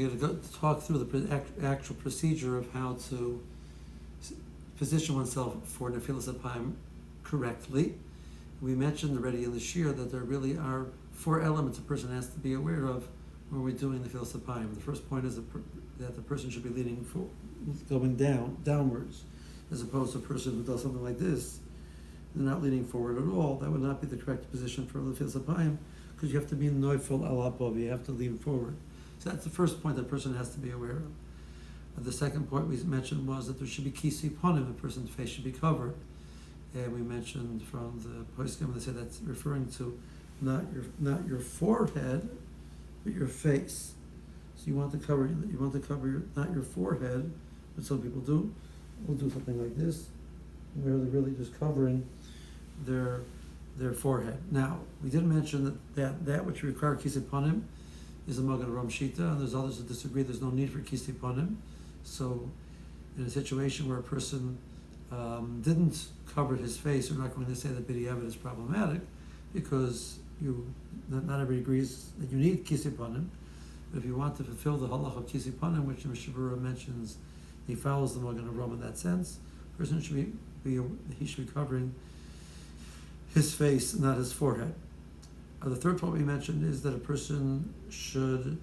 we're going to talk through the actual procedure of how to position oneself for Nefilas Apayim correctly. We mentioned already in the shiur that there really are 4 elements a person has to be aware of when we're doing Nefilas Apayim. The first point is that the person should be leaning going downwards, as opposed to a person who does something like this. They're not leaning forward at all. That would not be the correct position for Nefilas Apayim, because you have to be Nefilas Apayim, you have to lean forward. So that's the first point that a person has to be aware of. The second point we mentioned was that there should be kisi panim, the person's face should be covered. And we mentioned from the poskim, they said that's referring to not your forehead, but your face. So you want to cover not your forehead, but some people do. We'll do something like this, where they're really just covering their forehead. Now, we did mention that which require kisi panim is a Magen Ram Shita, and there's others that disagree. There's no need for kisi panim. So, in a situation where a person didn't cover his face, we're not going to say that b'diavad is problematic, because not everybody agrees that you need kisi panim. But if you want to fulfill the halach of kisi panim, which the Mishnah Berurah mentions, he follows the Magen Ram in that sense. The person should be covering his face, not his forehead. The third point we mentioned is that a person should,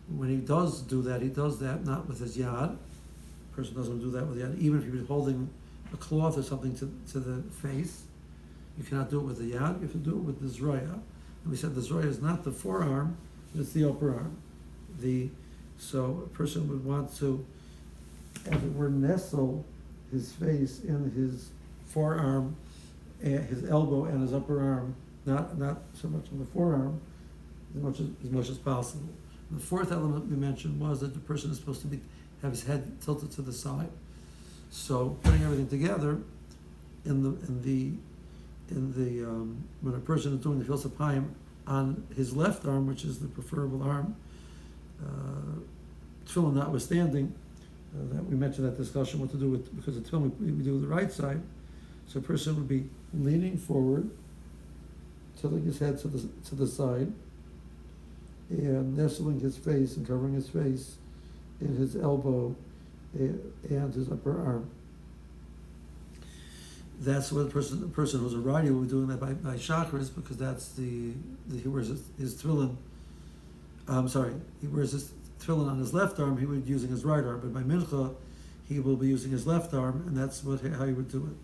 when he does that, he does that not with his yad. A person doesn't do that with yad, even if you're holding a cloth or something to the face. You cannot do it with the yad. You have to do it with the zroya. And we said the zroya is not the forearm, it's the upper arm. So a person would want to, as it were, nestle his face in his forearm, his elbow and his upper arm, not so much on the forearm, as much as possible. And the fourth element we mentioned was that the person is supposed to have his head tilted to the side. So putting everything together, when a person is doing the Nefilas Apayim on his left arm, which is the preferable arm, tefillin notwithstanding, that we mentioned that discussion what to do with, because the tefillin we do with the right side. So a person would be leaning forward, tilting his head to the side, and nestling his face and covering his face in his elbow and his upper arm. That's what the person who's a righty will be doing that by chakras, because that's he wears his tefillin. He wears his tefillin on his left arm. He would be using his right arm, but by mincha he will be using his left arm, and that's how he would do it.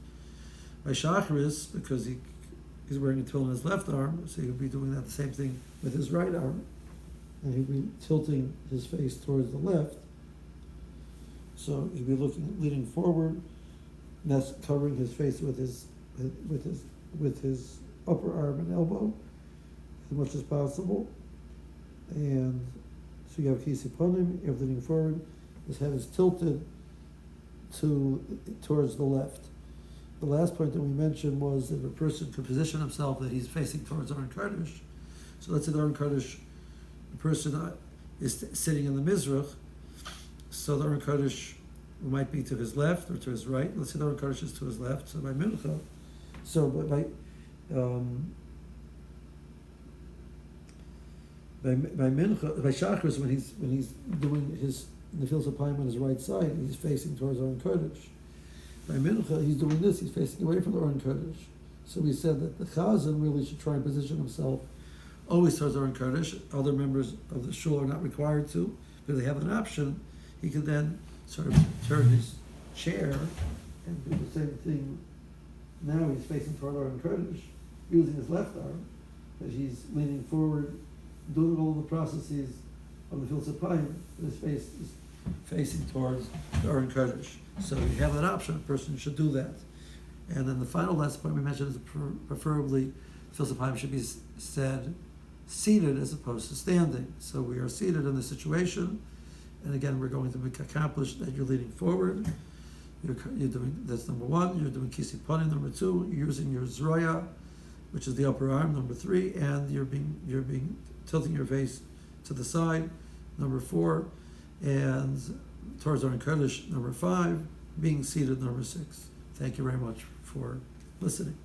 By chakras, because he's wearing a tefillin on his left arm, so he would be doing that the same thing with his right arm, and he'd be tilting his face towards the left. So he'd be leaning forward, and that's covering his face with his upper arm and elbow as much as possible. And so you have kisi panim, you're leaning forward, his head is tilted towards the left. The last point that we mentioned was that a person could position himself that he's facing towards Aron Kodesh. So let's say the Aron Kodesh, the person is sitting in the Mizrach, so the Aron Kodesh might be to his left or to his right. Let's say the Aron Kodesh is to his left, so by mincha. So by mincha, by chakras, when he's doing his Nefilas Apayim on his right side, he's facing towards Aron Kodesh. By mincha, he's doing this, he's facing away from the Aron Kodesh. So we said that the chazan really should try and position himself always towards Aron Kodesh. Other members of the shul are not required to, but they have an option. He can then sort of turn his chair and do the same thing. Now he's facing toward Aron Kodesh, using his left arm, but he's leaning forward, doing all the processes of the Nefilas Apayim, but his face is facing towards the Aron Kodesh. So you have that option, a person should do that. And then the last point we mentioned is preferably Nefilas Apayim should be said seated as opposed to standing. So we are seated in this situation, and again we're going to accomplish that you're leaning forward. You're doing, that's number one, you're doing kisi panim. Number two, you're using your zroya, which is the upper arm. Number three, and you're tilting your face to the side. Number four, and towards Aron Kodesh. Number five, being seated. Number six. Thank you very much for listening.